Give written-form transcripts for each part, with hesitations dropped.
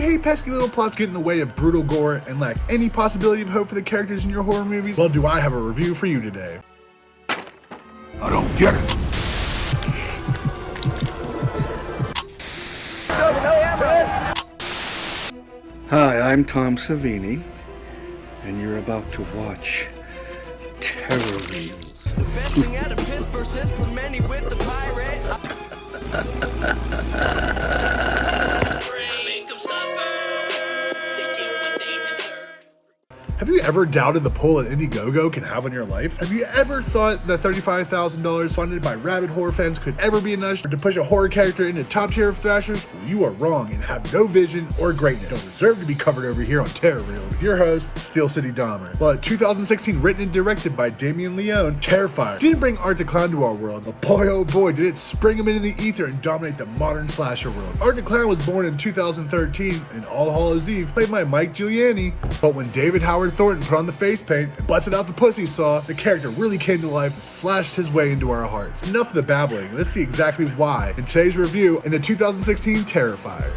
hate pesky little plots get in the way of brutal gore and lack any possibility of hope for the characters in your horror movies? Well, do I have a review for you today. I don't get it. Hi, I'm Tom Savini, and you're about to watch Terror Reels. The best thing out of Pittsburgh since Clemente with the Pirates. Have you ever doubted the pull that Indiegogo can have on your life? Have you ever thought that $35,000 funded by rabid horror fans could ever be enough to push a horror character into top tier of thrashers? Well, you are wrong and have no vision or greatness. Don't deserve to be covered over here on Terror Reels with your host, Steel City Dahmer. Well, 2016, written and directed by Damien Leone, Terrifier didn't bring Art the Clown to our world, but boy oh boy did it spring him into the ether and dominate the modern slasher world. Art the Clown was born in 2013 in All Hallows Eve, played by Mike Giuliani, but when David Howard Thornton put on the face paint and busted out the pussy saw, the character really came to life and slashed his way into our hearts. Enough of the babbling, let's see exactly why in today's review in the 2016 Terrifier.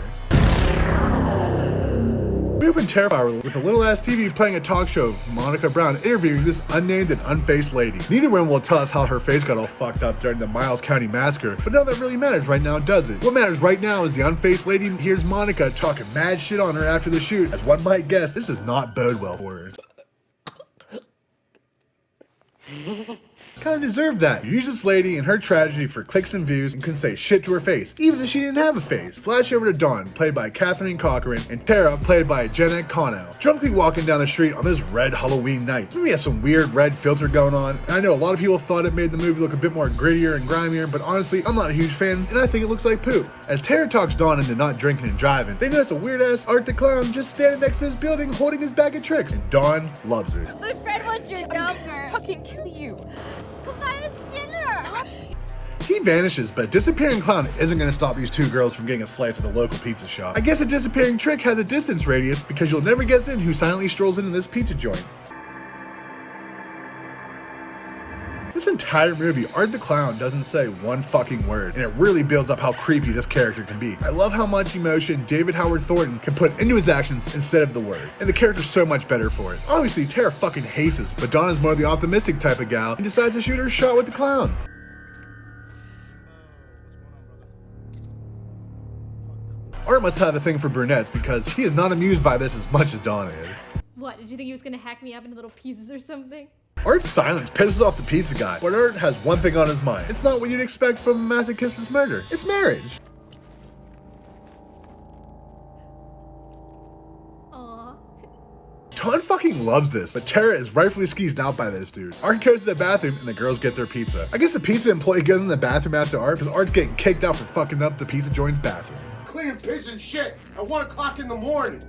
We open Terrifier with a little ass TV playing a talk show of Monica Brown interviewing this unnamed and unfaced lady. Neither one will tell us how her face got all fucked up during the Miles County massacre, but none of that really matters right now, does it? What matters right now is the unfaced lady hears Monica talking mad shit on her after the shoot. As one might guess, this does not bode well for her. Kinda deserved that. You use this lady and her tragedy for clicks and views and can say shit to her face, even if she didn't have a face. Flash over to Dawn, played by Catherine Cochran, and Tara, played by Jenna Cano. Drunkenly walking down the street on this red Halloween night. We have some weird red filter going on, and I know a lot of people thought it made the movie look a bit more grittier and grimier, but honestly, I'm not a huge fan, and I think it looks like poop. As Tara talks Dawn into not drinking and driving, they notice a weird-ass Art the Clown just standing next to this building holding his bag of tricks, and Dawn loves it. My friend wants your number. Fucking kill you. Come buy us dinner. Stop. He vanishes, but a disappearing clown isn't going to stop these two girls from getting a slice at the local pizza shop. I guess a disappearing trick has a distance radius because you'll never guess in who silently strolls into this pizza joint. This entire movie, Art the Clown doesn't say one fucking word, and it really builds up how creepy this character can be. I love how much emotion David Howard Thornton can put into his actions instead of the word, and the character's so much better for it. Obviously, Tara fucking hates us, but Donna's more the optimistic type of gal and decides to shoot her shot with the clown. Art must have a thing for brunettes because he is not amused by this as much as Donna is. What, did you think he was gonna hack me up into little pieces or something? Art's silence pisses off the pizza guy, but Art has one thing on his mind. It's not what you'd expect from a masochist's murder. It's marriage. Aww. Dawn fucking loves this, but Tara is rightfully skeezed out by this dude. Art goes to the bathroom and the girls get their pizza. I guess the pizza employee goes in the bathroom after Art because Art's getting kicked out for fucking up the pizza joint's bathroom. Clean piss and shit at 1 o'clock in the morning.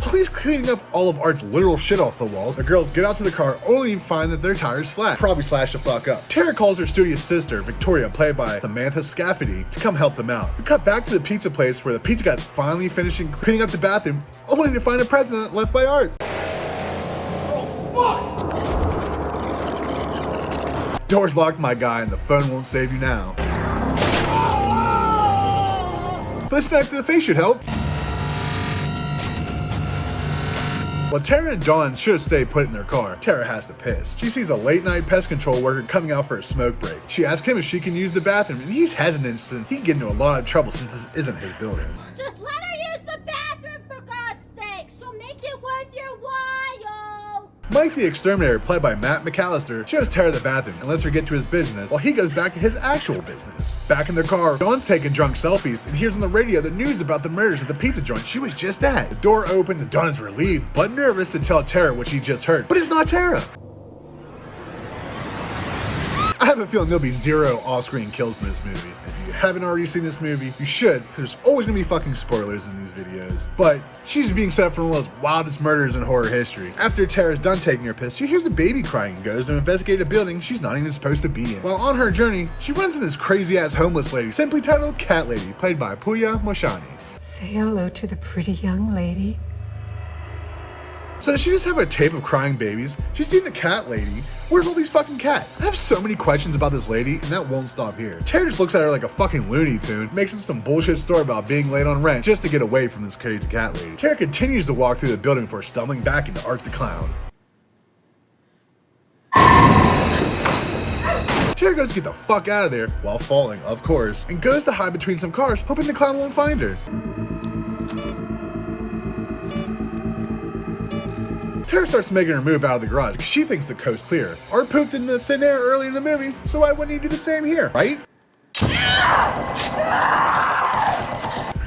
While he's cleaning up all of Art's literal shit off the walls, the girls get out to the car only to find that their tire's flat. Probably slashed the fuck up. Tara calls her studious sister, Victoria, played by Samantha Scafidi, to come help them out. We cut back to the pizza place where the pizza guy's finally finishing cleaning up the bathroom, only to find a present left by Art. Oh, fuck! Door's locked, my guy, and the phone won't save you now. But a smack to the face should help. While Tara and Dawn should have stayed put in their car, Tara has to piss. She sees a late night pest control worker coming out for a smoke break. She asks him if she can use the bathroom, and he's hesitant since he can get into a lot of trouble since this isn't his building. Just let her use the bathroom for God's sake. She'll make it worth your while. Mike the Exterminator, played by Matt McAllister, shows Tara the bathroom and lets her get to his business while he goes back to his actual business. Back in their car, Dawn's taking drunk selfies and hears on the radio the news about the murders at the pizza joint she was just at. The door opens and Dawn is relieved but nervous to tell Tara what she just heard. But it's not Tara! I have a feeling there'll be 0 off-screen kills in this movie. If you haven't already seen this movie, you should, because there's always gonna be fucking spoilers in these videos. But she's being set up for one of those wildest murders in horror history. After Tara's done taking her piss, she hears a baby crying and goes to investigate a building she's not even supposed to be in. While on her journey, she runs into this crazy-ass homeless lady, simply titled Cat Lady, played by Puya Moshani. Say hello to the pretty young lady. So does she just have a tape of crying babies? She's seen the cat lady. Where's all these fucking cats? I have so many questions about this lady, and that won't stop here. Tara just looks at her like a fucking Looney Tune, makes up some bullshit story about being late on rent just to get away from this crazy cat lady. Tara continues to walk through the building before stumbling back into Art the Clown. Tara goes to get the fuck out of there, while falling, of course, and goes to hide between some cars, hoping the clown won't find her. Tara starts making her move out of the garage because she thinks the coast's clear. Art pooped in the thin air early in the movie, so why wouldn't he do the same here, right?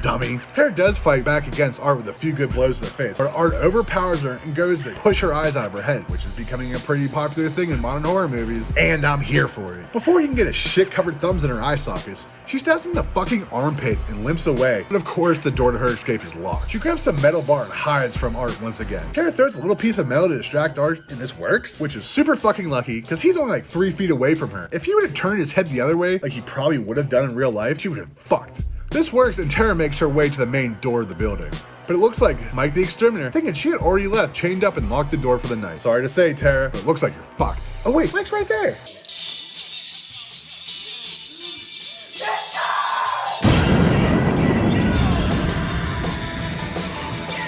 Dummy. Tara does fight back against Art with a few good blows to the face, but Art overpowers her and goes to push her eyes out of her head, which is becoming a pretty popular thing in modern horror movies, and I'm here for it. Before he can get his shit-covered thumbs in her eye sockets, she stabs him in the fucking armpit and limps away, but of course the door to her escape is locked. She grabs some metal bar and hides from Art once again. Tara throws a little piece of metal to distract Art, and this works, which is super fucking lucky, because he's only like 3 feet away from her. If he would have turned his head the other way, like he probably would have done in real life, she would have fucked. This works and Tara makes her way to the main door of the building. But it looks like Mike the Exterminator, thinking she had already left, chained up and locked the door for the night. Sorry to say, Tara, but it looks like you're fucked. Oh wait, Mike's right there.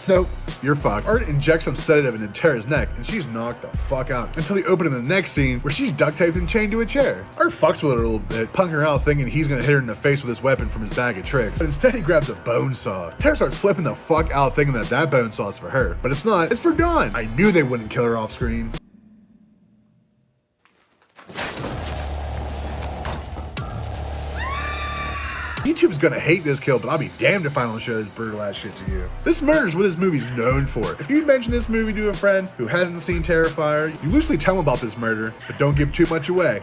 Nope, you're fucked. Art injects some sedative into Tara's neck and she's knocked the fuck out until they open in the next scene where she's duct taped and chained to a chair. Art fucks with her a little bit, punking her out thinking he's gonna hit her in the face with his weapon from his bag of tricks, but instead he grabs a bone saw. Tara starts flipping the fuck out thinking that bone saw is for her, but it's not, it's for Dawn. I knew they wouldn't kill her off screen. YouTube's gonna hate this kill, but I'll be damned if I don't show this brutal ass shit to you. This murder's what this movie's known for. If you mention this movie to a friend who hasn't seen Terrifier, you loosely tell them about this murder, but don't give too much away.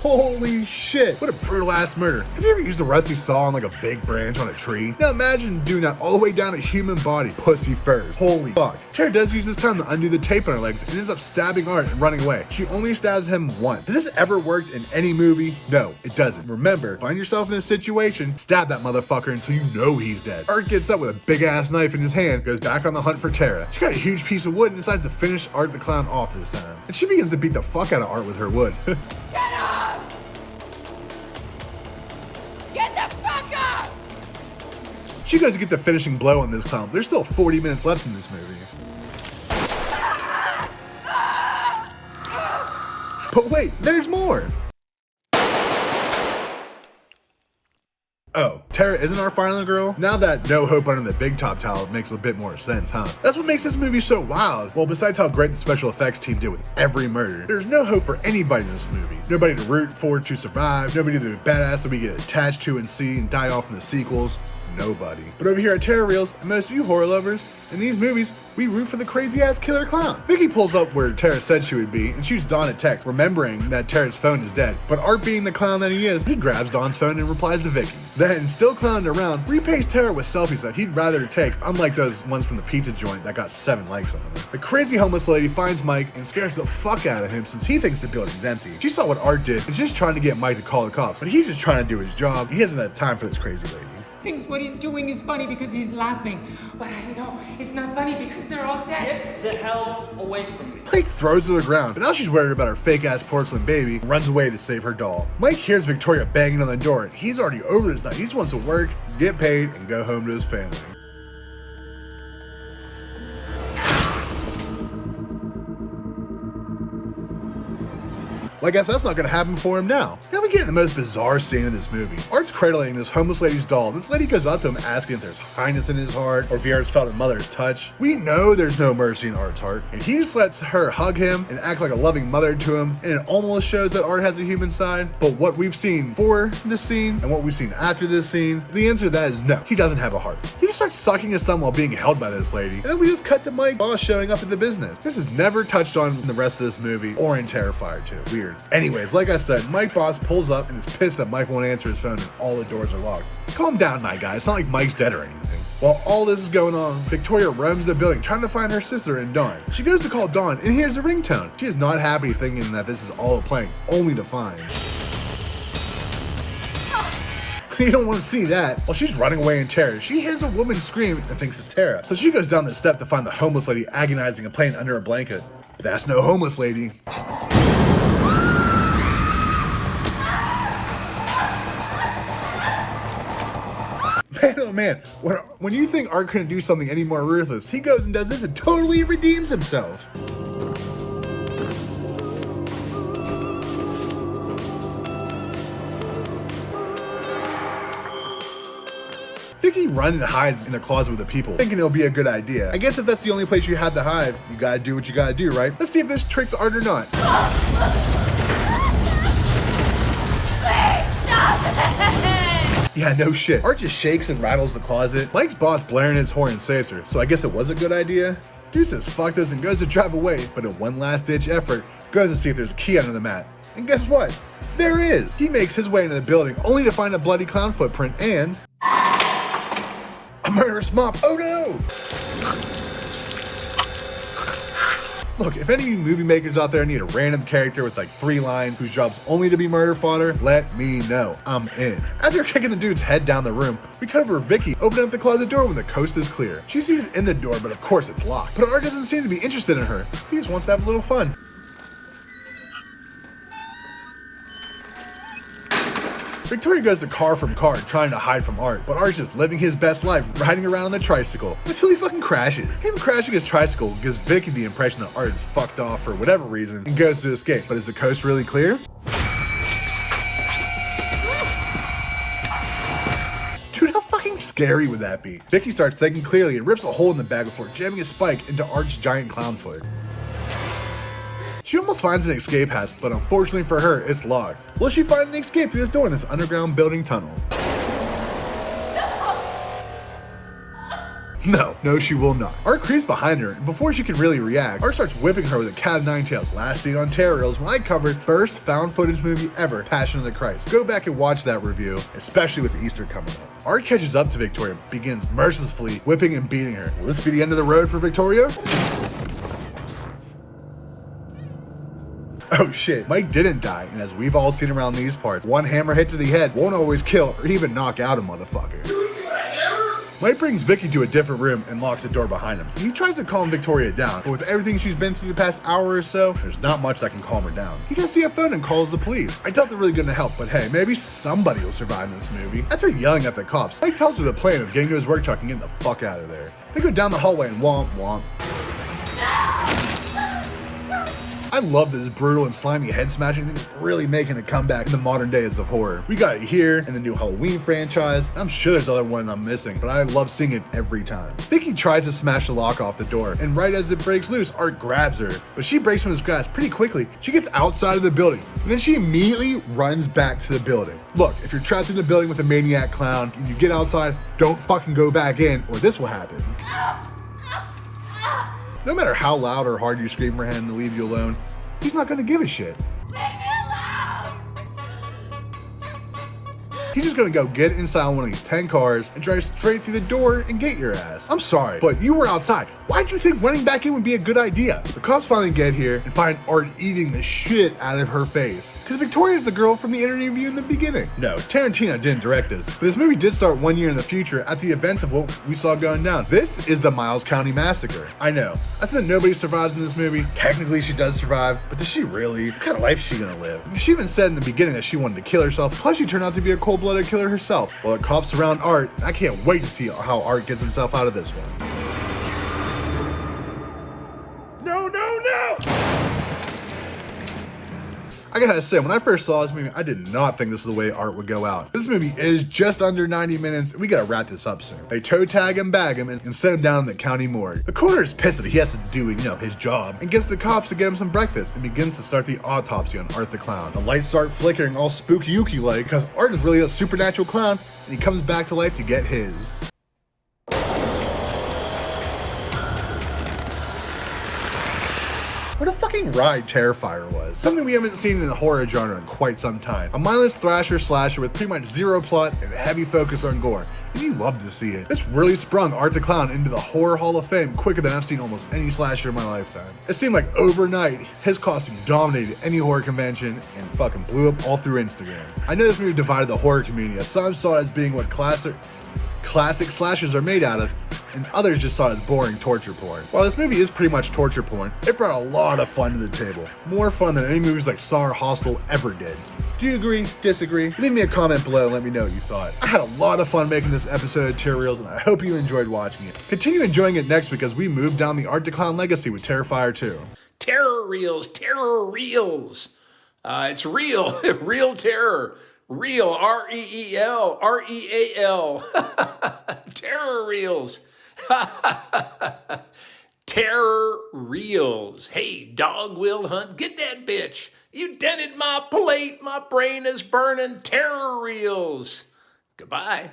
Holy shit, what a brutal ass murder. Have you ever used a rusty saw on like a big branch on a tree? Now imagine doing that all the way down a human body, pussy first. Holy fuck. Tara does use this time to undo the tape on her legs and ends up stabbing Art and running away. She only stabs him once. Has this ever worked in any movie? No, it doesn't. Remember, find yourself in this situation, stab that motherfucker until you know he's dead. Art gets up with a big ass knife in his hand, goes back on the hunt for Tara. She got a huge piece of wood and decides to finish Art the Clown off this time. And she begins to beat the fuck out of Art with her wood. Get up! Get the fuck up! She goes to get the finishing blow on this clown, but there's still 40 minutes left in this movie. But wait, there's more! Oh, Tara isn't our final girl? Now that no hope under the big top tower makes a bit more sense, huh? That's what makes this movie so wild. Well, besides how great the special effects team did with every murder, there's no hope for anybody in this movie. Nobody to root for to survive, nobody to be badass that we get attached to and see and die off in the sequels. Nobody. But over here at Terror Reels, and most of you horror lovers, in these movies, we root for the crazy ass killer clown. Vicky pulls up where Tara said she would be and shoots Dawn a text, remembering that Tara's phone is dead. But Art, being the clown that he is, he grabs Dawn's phone and replies to Vicky. Then, still clowning around, repays Tara with selfies that he'd rather take, unlike those ones from the pizza joint that got 7 likes on them. The crazy homeless lady finds Mike and scares the fuck out of him since he thinks the building's empty. She saw what Art did and just trying to get Mike to call the cops, but he's just trying to do his job. He hasn't had time for this crazy lady. Thinks what he's doing is funny because he's laughing. But I know it's not funny because they're all dead. Get the hell away from me. Mike throws her to the ground, but now she's worried about her fake-ass porcelain baby and runs away to save her doll. Mike hears Victoria banging on the door, and he's already over this night. He just wants to work, get paid, and go home to his family. Well, I guess that's not gonna happen for him now. Now we get in the most bizarre scene of this movie. Art's cradling this homeless lady's doll. This lady goes up to him asking if there's kindness in his heart or if he ever felt a mother's touch. We know there's no mercy in Art's heart, and he just lets her hug him and act like a loving mother to him, and it almost shows that Art has a human side. But what we've seen before this scene and what we've seen after this scene, the answer to that is no, he doesn't have a heart. He just starts sucking his thumb while being held by this lady, and then we just cut to Mike Boss showing up in the business. This is never touched on in the rest of this movie or in Terrifier 2. Weird. Anyways, like I said, Mike Boss pulls up and is pissed that Mike won't answer his phone and all the doors are locked. Calm down, my guy. It's not like Mike's dead or anything. While all this is going on, Victoria roams the building trying to find her sister and Dawn. She goes to call Dawn and hears a ringtone. She is not happy thinking that this is all a prank, only to find You don't want to see that. While she's running away in terror, she hears a woman scream and thinks it's Tara. So she goes down the step to find the homeless lady agonizing and playing under a blanket. But that's no homeless lady. Man, oh man, when you think Art couldn't do something any more ruthless, he goes and does this and totally redeems himself. Vicky runs and hides in the closet with the people, thinking it'll be a good idea. I guess if that's the only place you had to hide, you gotta do what you gotta do, right? Let's see if this tricks Art or not. Yeah, no shit. Art just shakes and rattles the closet. Mike's boss blaring his horn and saves her, so I guess it was a good idea. Dude says fuck this and goes to drive away, but in one last ditch effort, goes to see if there's a key under the mat. And guess what? There is! He makes his way into the building, only to find a bloody clown footprint and... a murderous mop! Oh no! Look, if any of you movie makers out there need a random character with like 3 lines whose job's only to be murder fodder, let me know. I'm in. After kicking the dude's head down the room, we cut over Vicky opening up the closet door when the coast is clear. She sees in the door, but of course it's locked. But Art doesn't seem to be interested in her. He just wants to have a little fun. Victoria goes to car from car trying to hide from Art, but Art's just living his best life riding around on the tricycle until he fucking crashes. Him crashing his tricycle gives Vicky the impression that Art is fucked off for whatever reason and goes to escape. But is the coast really clear? Dude, how fucking scary would that be? Vicky starts thinking clearly and rips a hole in the bag before jamming a spike into Art's giant clown foot. She almost finds an escape hatch, but unfortunately for her, it's locked. Will she find an escape through this door in this underground building tunnel? No, she will not. Art creeps behind her, and before she can really react, Art starts whipping her with a cat of 9 tails. Last seen on Terror Reels when I covered first found footage movie ever, Passion of the Christ. Go back and watch that review, especially with Easter coming up. Art catches up to Victoria, begins mercilessly whipping and beating her. Will this be the end of the road for Victoria? Oh shit, Mike didn't die, and as we've all seen around these parts, one hammer hit to the head won't always kill or even knock out a motherfucker. Mike brings Vicky to a different room and locks the door behind him. He tries to calm Victoria down, but with everything she's been through the past hour or so, there's not much that can calm her down. He gets the phone and calls the police. I doubt they're really gonna help, but hey, maybe somebody will survive in this movie. As they're yelling at the cops, Mike tells her the plan of getting to his work truck and getting the fuck out of there. They go down the hallway and womp womp. I love this brutal and slimy head smashing thing. It's really making a comeback in the modern days of horror. We got it here in the new Halloween franchise. I'm sure there's other one I'm missing, but I love seeing it every time. Vicky tries to smash the lock off the door, and right as it breaks loose, Art grabs her. But she breaks from his grasp pretty quickly. She gets outside of the building, and then she immediately runs back to the building. Look, if you're trapped in the building with a maniac clown, and you get outside, don't fucking go back in, or this will happen. No matter how loud or hard you scream for him to leave you alone, he's not gonna give a shit. Leave me alone! He's just gonna go get inside one of these 10 cars and drive straight through the door and get your ass. I'm sorry, but you were outside. Why'd you think running back in would be a good idea? The cops finally get here and find Art eating the shit out of her face. Because Victoria's the girl from the interview in the beginning. No, Tarantino didn't direct this, but this movie did start 1 year in the future at the events of what we saw going down. This is the Miles County Massacre. I know, I said nobody survives in this movie. Technically she does survive, but does she really? What kind of life is she gonna live? She even said in the beginning that she wanted to kill herself, plus she turned out to be a cold-blooded killer herself. While the cops surround Art, I can't wait to see how Art gets himself out of this one. No! I gotta say, when I first saw this movie, I did not think this was the way Art would go out. This movie is just under 90 minutes, and we gotta wrap this up soon. They toe tag and bag him and set him down in the county morgue. The coroner is pissed that he has to do, his job, and gets the cops to get him some breakfast and begins to start the autopsy on Art the Clown. The lights start flickering all spooky-ooky-like because Art is really a supernatural clown, and he comes back to life to get his. What a fucking ride Terrifier was. Something we haven't seen in the horror genre in quite some time. A mindless thrasher slasher with pretty much zero plot and a heavy focus on gore. and you love to see it. This really sprung Art the Clown into the Horror Hall of Fame quicker than I've seen almost any slasher in my lifetime. It seemed like overnight, his costume dominated any horror convention and fucking blew up all through Instagram. I know this movie divided the horror community, as some saw it as being what classic slashers are made out of, and others just saw it as boring torture porn. While this movie is pretty much torture porn, it brought a lot of fun to the table. More fun than any movies like Saw or Hostel ever did. Do you agree? Disagree? Leave me a comment below and let me know what you thought. I had a lot of fun making this episode of Terror Reels, and I hope you enjoyed watching it. Continue enjoying it next because we moved down the Art the Clown legacy with Terrifier 2. Terror Reels, Terror Reels. It's real, real terror. Real, R-E-E-L, R-E-A-L. Terror Reels. Terror Reels. Hey, dog will hunt, get that bitch. You dented my plate, my brain is burning. Terror Reels. Goodbye.